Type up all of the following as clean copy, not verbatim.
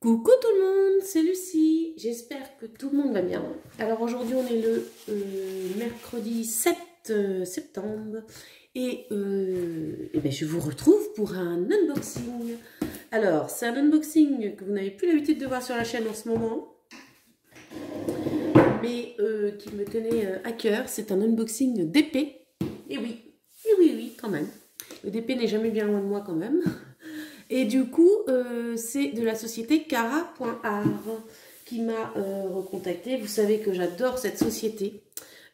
Coucou tout le monde, c'est Lucie, j'espère que tout le monde va bien. Alors aujourd'hui on est le mercredi 7 septembre et, je vous retrouve pour un unboxing. Alors c'est un unboxing que vous n'avez plus l'habitude de voir sur la chaîne en ce moment, mais qui me tenait à cœur. C'est un unboxing d'épée, et oui quand même. Le DP n'est jamais bien loin de moi quand même. Et du coup, c'est de la société Cara.art qui m'a recontacté. Vous savez que j'adore cette société.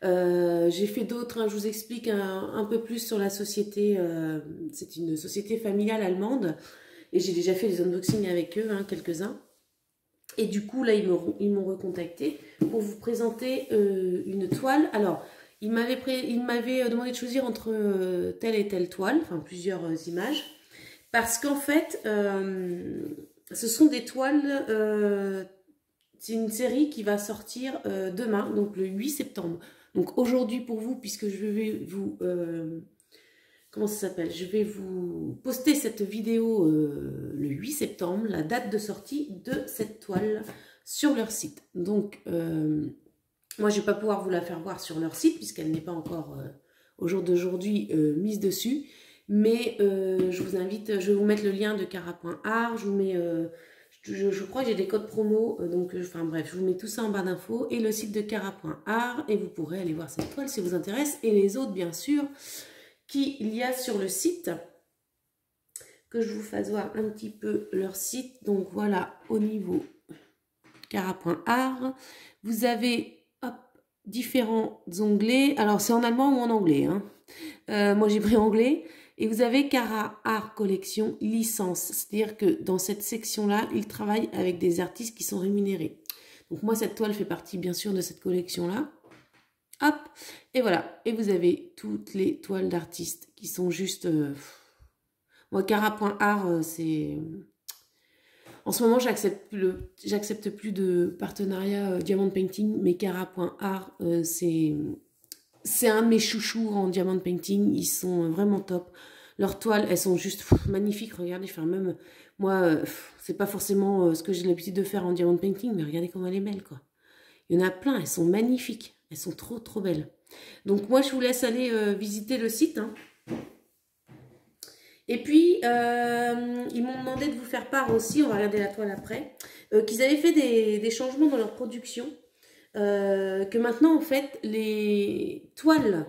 J'ai fait d'autres, hein, je vous explique un peu plus sur la société. C'est une société familiale allemande. Et j'ai déjà fait des unboxings avec eux, hein, quelques-uns. Et du coup, là, ils m'ont recontacté pour vous présenter une toile. Alors, ils m'avaient demandé de choisir entre telle et telle toile, enfin plusieurs images. Parce qu'en fait, ce sont des toiles, c'est une série qui va sortir demain, donc le 8 septembre. Donc aujourd'hui pour vous, puisque je vais vous... comment ça s'appelle? Je vais vous poster cette vidéo le 8 septembre, la date de sortie de cette toile sur leur site. Donc, moi je ne vais pas pouvoir vous la faire voir sur leur site, puisqu'elle n'est pas encore, au jour d'aujourd'hui, mise dessus. Mais je vous invite, je vais vous mettre le lien de Cara.art, je vous mets, je crois que j'ai des codes promo, donc enfin bref, je vous mets tout ça en barre d'infos, et le site de Cara.art, et vous pourrez aller voir cette toile si vous intéresse, et les autres bien sûr, qu'il y a sur le site, que je vous fasse voir un petit peu leur site. Donc voilà, au niveau Cara.art, vous avez hop, différents onglets, alors c'est en allemand ou en anglais, hein. Moi j'ai pris anglais. Et vous avez Cara Art Collection licence, c'est-à-dire que dans cette section-là, ils travaillent avec des artistes qui sont rémunérés. Donc moi, cette toile fait partie bien sûr de cette collection-là. Hop, et voilà. Et vous avez toutes les toiles d'artistes qui sont juste... Moi, Cara.art, c'est... En ce moment, j'accepte plus de partenariat Diamond Painting, mais Cara.art, c'est un de mes chouchous en diamant painting. Ils sont vraiment top. Leurs toiles, elles sont juste magnifiques. Regardez, enfin même moi, c'est pas forcément ce que j'ai l'habitude de faire en diamant painting, mais regardez comment elle est belle, quoi. Il y en a plein, elles sont magnifiques. Elles sont trop belles. Donc moi, je vous laisse aller visiter le site, hein. Et puis, ils m'ont demandé de vous faire part aussi, on va regarder la toile après, qu'ils avaient fait des changements dans leur production. Que maintenant en fait les toiles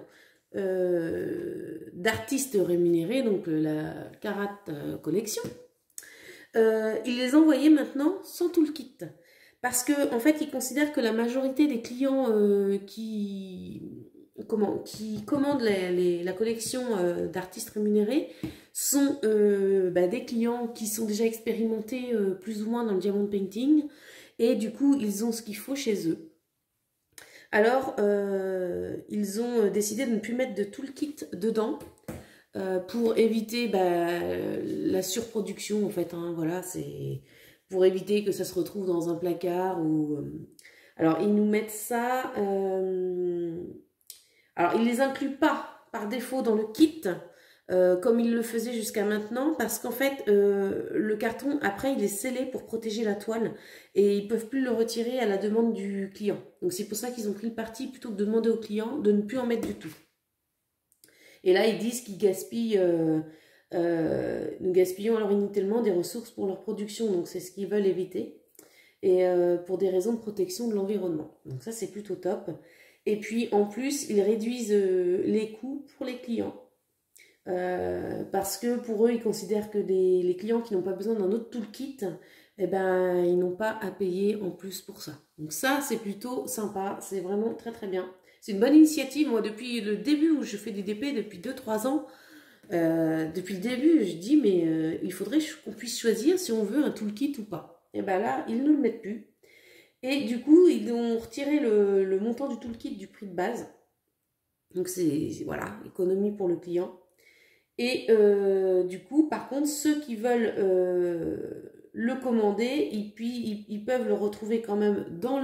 d'artistes rémunérés, donc la Carat Collection, ils les envoyaient maintenant sans tout le kit, parce que en fait ils considèrent que la majorité des clients qui commandent la collection d'artistes rémunérés sont des clients qui sont déjà expérimentés plus ou moins dans le diamond painting, et du coup ils ont ce qu'il faut chez eux. Alors, ils ont décidé de ne plus mettre de tout le kit dedans pour éviter la surproduction, en fait, hein, voilà, c'est pour éviter que ça se retrouve dans un placard ou... Alors, ils nous mettent ça... alors, ils ne les incluent pas par défaut dans le kit, comme ils le faisaient jusqu'à maintenant, parce qu'en fait, le carton, après, il est scellé pour protéger la toile, et ils ne peuvent plus le retirer à la demande du client. Donc c'est pour ça qu'ils ont pris le parti, plutôt que de demander au client, de ne plus en mettre du tout. Et là, ils disent qu'ils gaspillent, nous gaspillons alors inutilement des ressources pour leur production, donc c'est ce qu'ils veulent éviter, et pour des raisons de protection de l'environnement. Donc ça, c'est plutôt top. Et puis, en plus, ils réduisent les coûts pour les clients. Parce que pour eux, ils considèrent que les clients qui n'ont pas besoin d'un autre toolkit, eh ben, ils n'ont pas à payer en plus pour ça. Donc ça, c'est plutôt sympa, c'est vraiment très bien. C'est une bonne initiative. Moi, depuis le début où je fais des DP, depuis 2-3 ans, depuis le début, je dis, mais il faudrait qu'on puisse choisir si on veut un toolkit ou pas. Et ben là, ils ne le mettent plus. Et du coup, ils ont retiré le montant du toolkit du prix de base. Donc c'est voilà, économie pour le client. Et du coup, par contre, ceux qui veulent le commander, ils peuvent le retrouver quand même dans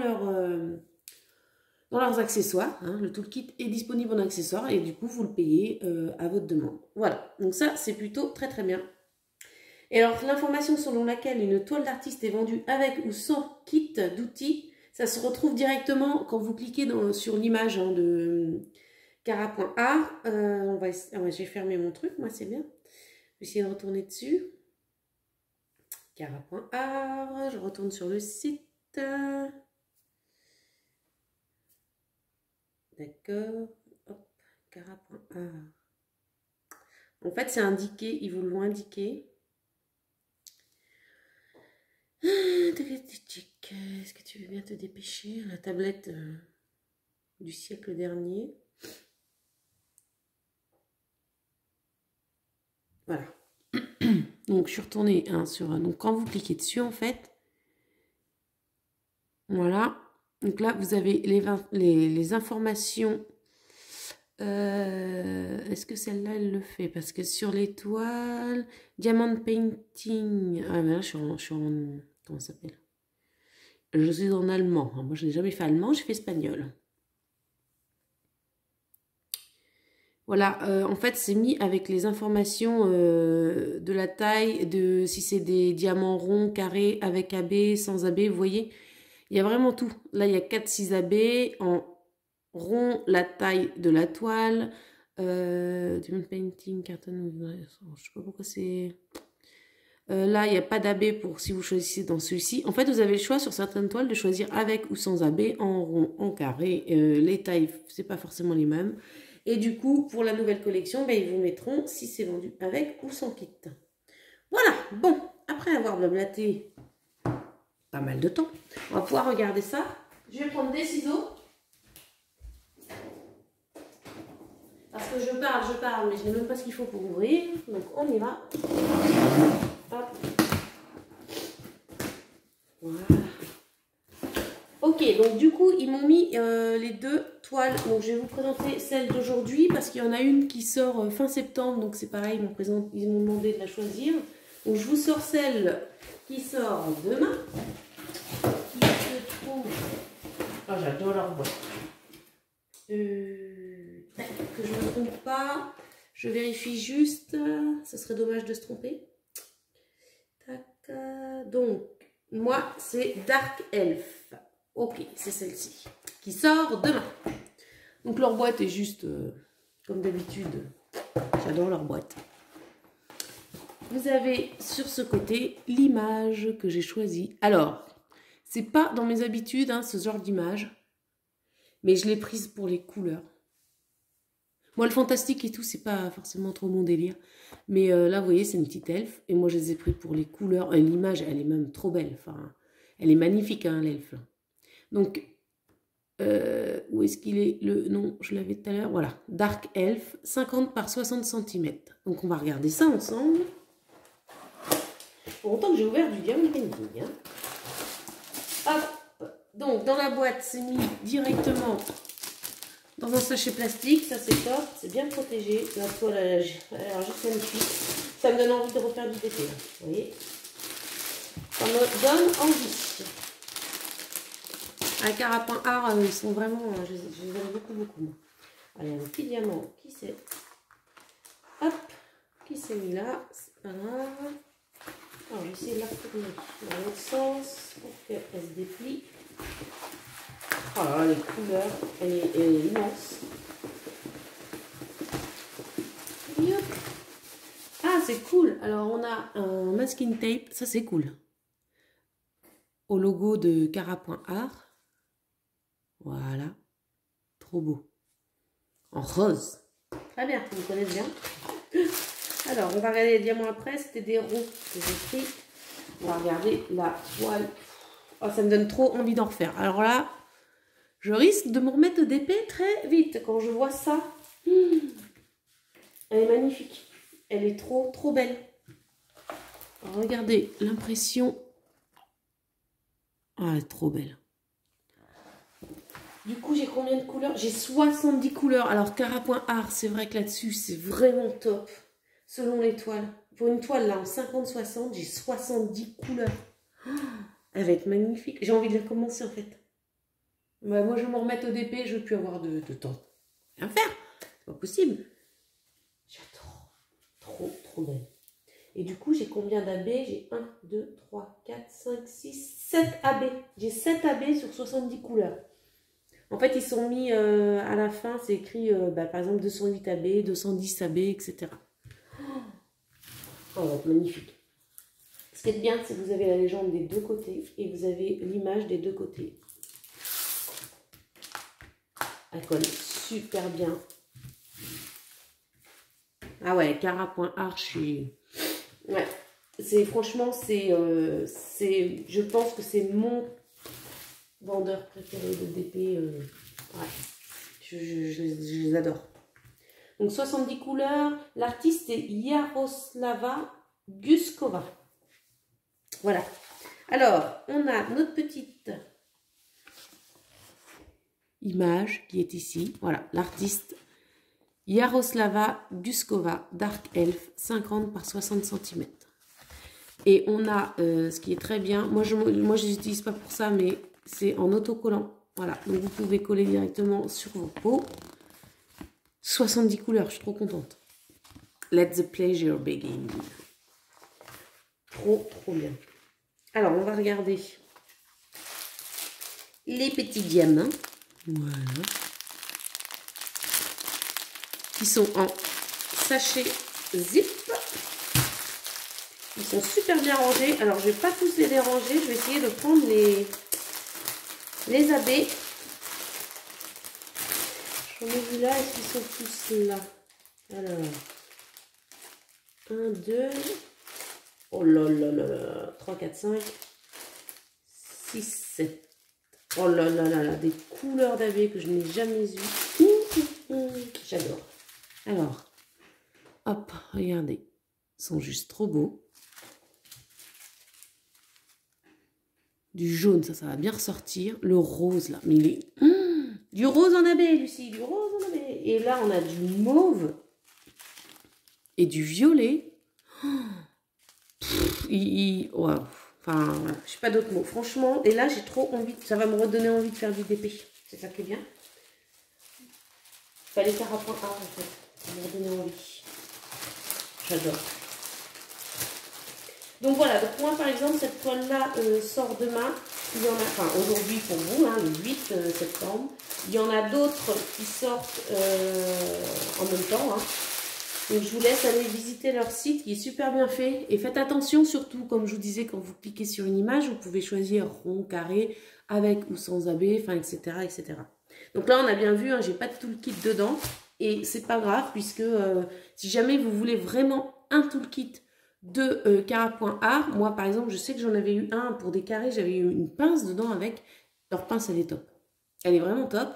leurs accessoires, hein. Le toolkit est disponible en accessoires et du coup, vous le payez à votre demande. Voilà, donc ça, c'est plutôt très bien. Et alors, l'information selon laquelle une toile d'artiste est vendue avec ou sans kit d'outils, ça se retrouve directement quand vous cliquez sur l'image hein, de Cara.art. Je vais fermer mon truc, moi c'est bien. Je vais essayer de retourner dessus. Cara.art, je retourne sur le site. D'accord. Hop, Cara.art. En fait, c'est indiqué, ils vous l'ont indiqué. Est-ce que tu veux bien te dépêcher? La tablette du siècle dernier. Voilà. Donc, je suis retournée hein, sur... Donc, quand vous cliquez dessus, en fait, voilà. Donc là, vous avez les informations. Est-ce que celle-là, elle le fait? Parce que sur l'étoile, Diamond Painting... Ah, mais là, je suis en comment ça s'appelle? Je suis en allemand. Moi, je n'ai jamais fait allemand, j'ai fait espagnol. Voilà, en fait, c'est mis avec les informations de la taille, de si c'est des diamants ronds, carrés, avec AB, sans AB, vous voyez, il y a vraiment tout. Là, il y a 4-6 AB, en rond, la taille de la toile, Diamond Painting, carton, je sais pas pourquoi c'est... là, il n'y a pas d'AB pour si vous choisissez dans celui-ci. En fait, vous avez le choix sur certaines toiles de choisir avec ou sans AB, en rond, en carré. Les tailles, c'est pas forcément les mêmes. Et du coup, pour la nouvelle collection, ben, ils vous mettront si c'est vendu avec ou sans kit. Voilà, bon, après avoir blablaté pas mal de temps, on va pouvoir regarder ça. Je vais prendre des ciseaux. Parce que je parle, mais je n'ai même pas ce qu'il faut pour ouvrir. Donc, on y va. Hop. Voilà. Ok, donc du coup, ils m'ont mis les deux toiles. Donc, je vais vous présenter celle d'aujourd'hui parce qu'il y en a une qui sort fin septembre. Donc, c'est pareil, ils m'ont demandé de la choisir. Donc, je vous sors celle qui sort demain. Qui se trouve... Oh, j'adore leur boîte. Que je ne me trompe pas. Je vérifie juste. Ce serait dommage de se tromper. Tac. Donc, moi, c'est Dark Elf. Ok, c'est celle-ci qui sort demain. Donc leur boîte est juste comme d'habitude. J'adore leur boîte. Vous avez sur ce côté l'image que j'ai choisie. Alors, c'est pas dans mes habitudes hein, ce genre d'image, mais je l'ai prise pour les couleurs. Moi, le fantastique et tout, c'est pas forcément trop mon délire. Mais là, vous voyez, c'est une petite elfe. Et moi, je les ai pris pour les couleurs. L'image, elle est même trop belle. Enfin, elle est magnifique, hein, l'elfe. Donc, où est-ce qu'il est le... Non, je l'avais tout à l'heure. Voilà, Dark Elf, 50 par 60 cm. Donc, on va regarder ça ensemble. Pour autant que j'ai ouvert du Diamond Painting. Hein. Hop. Donc, dans la boîte, c'est mis directement dans un sachet plastique. Ça, c'est top. C'est bien protégé. La toile, elle a l'air juste magnifique. Ça me donne envie de refaire du TP. Vous voyez? Ça me donne envie. À Cara.art, ils sont vraiment, je les aime beaucoup, beaucoup. Allez, un petit diamant qui s'est, hop, qui s'est mis là, c'est pas grave. Alors, je vais essayer de la retourner dans l'autre sens pour qu'elle se déplie. Oh là là, les couleurs, elle est immense. Yop. Ah, c'est cool. Alors, on a un masking tape, ça c'est cool. Au logo de Cara.art. Voilà, trop beau. En rose. Très bien, vous me connaissez bien. Alors, on va regarder les diamants après. C'était des ronds que j'ai pris. On va regarder la toile. Oh, ça me donne trop envie d'en refaire. Alors là, je risque de me remettre d'épée très vite quand je vois ça. Elle est magnifique. Elle est trop, trop belle. Alors, regardez l'impression. Ah, elle est trop belle. Du coup, j'ai combien de couleurs? J'ai 70 couleurs. Alors, Cara.art, c'est vrai que là-dessus, c'est vraiment top. Selon les toiles. Pour une toile, là, en 50-60, j'ai 70 couleurs. Oh, elle va être magnifique. J'ai envie de la commencer, en fait. Bah, moi, je vais me remettre au DP. Je ne veux plus avoir de temps. Rien faire. C'est pas possible. J'adore. Trop, trop belle. Et du coup, j'ai combien d'AB? J'ai 1, 2, 3, 4, 5, 6, 7 AB. J'ai 7 AB sur 70 couleurs. En fait, ils sont mis à la fin, c'est écrit par exemple 208 AB, 210 AB, etc. Oh, magnifique. Ce qui est bien, c'est que vous avez la légende des deux côtés et vous avez l'image des deux côtés. Elle colle super bien. Ah ouais, Cara.arch. Ouais, franchement, je pense que c'est mon vendeur préféré de DP. Ouais, je les adore. Donc 70 couleurs. L'artiste est Yaroslava Guskova. Voilà. Alors, on a notre petite image qui est ici. Voilà, l'artiste Yaroslava Guskova, Dark Elf, 50 par 60 cm. Et on a, ce qui est très bien, moi je les utilise pas pour ça, mais c'est en autocollant. Voilà, donc vous pouvez coller directement sur vos peaux. 70 couleurs, je suis trop contente. Let the pleasure begin. Trop, trop bien. Alors, on va regarder les petits diamants. Voilà. Qui sont en sachet zip. Ils sont super bien rangés. Alors, je ne vais pas tous les déranger. Je vais essayer de prendre les AB. J'en ai vu là. Est-ce qu'ils sont tous là? Alors, 1, 2. Oh là là là là. 3, 4, 5. 6, 7. Oh là là là là. Des couleurs d'AB que je n'ai jamais eues. J'adore. Alors, hop, regardez. Ils sont juste trop beaux. Du jaune, ça va bien ressortir. Le rose, là. Mais il est... du rose en AB, Lucie. Du rose en AB. Et là, on a du mauve. Et du violet. Wow. Enfin, voilà. Je sais pas d'autres mots. Franchement, et là, j'ai trop envie. Ça va me redonner envie de faire du DP. C'est ça qui est bien. Il fallait faire un point A, en fait. Ça m'a redonné envie. J'adore. Donc voilà, donc moi par exemple, cette toile-là sort demain. Il y en a, enfin aujourd'hui pour vous, hein, le 8 septembre. Il y en a d'autres qui sortent en même temps. Hein. Donc je vous laisse aller visiter leur site qui est super bien fait. Et faites attention surtout, comme je vous disais, quand vous cliquez sur une image, vous pouvez choisir rond, carré, avec ou sans AB, enfin etc. etc. Donc là on a bien vu, hein, j'ai pas tout le kit dedans. Et c'est pas grave puisque si jamais vous voulez vraiment un toolkit de Cara.art, moi par exemple je sais que j'en avais eu un pour des carrés, j'avais eu une pince dedans avec. Leur pince elle est top, elle est vraiment top.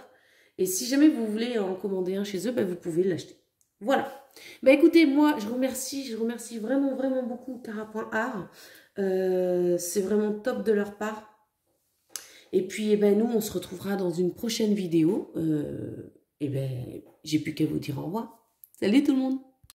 Et si jamais vous voulez en commander un chez eux, bah, vous pouvez l'acheter. Voilà. Bah écoutez, moi je remercie vraiment vraiment beaucoup Cara.art. C'est vraiment top de leur part. Et puis eh ben, nous on se retrouvera dans une prochaine vidéo. Et ben j'ai plus qu'à vous dire au revoir. Salut tout le monde.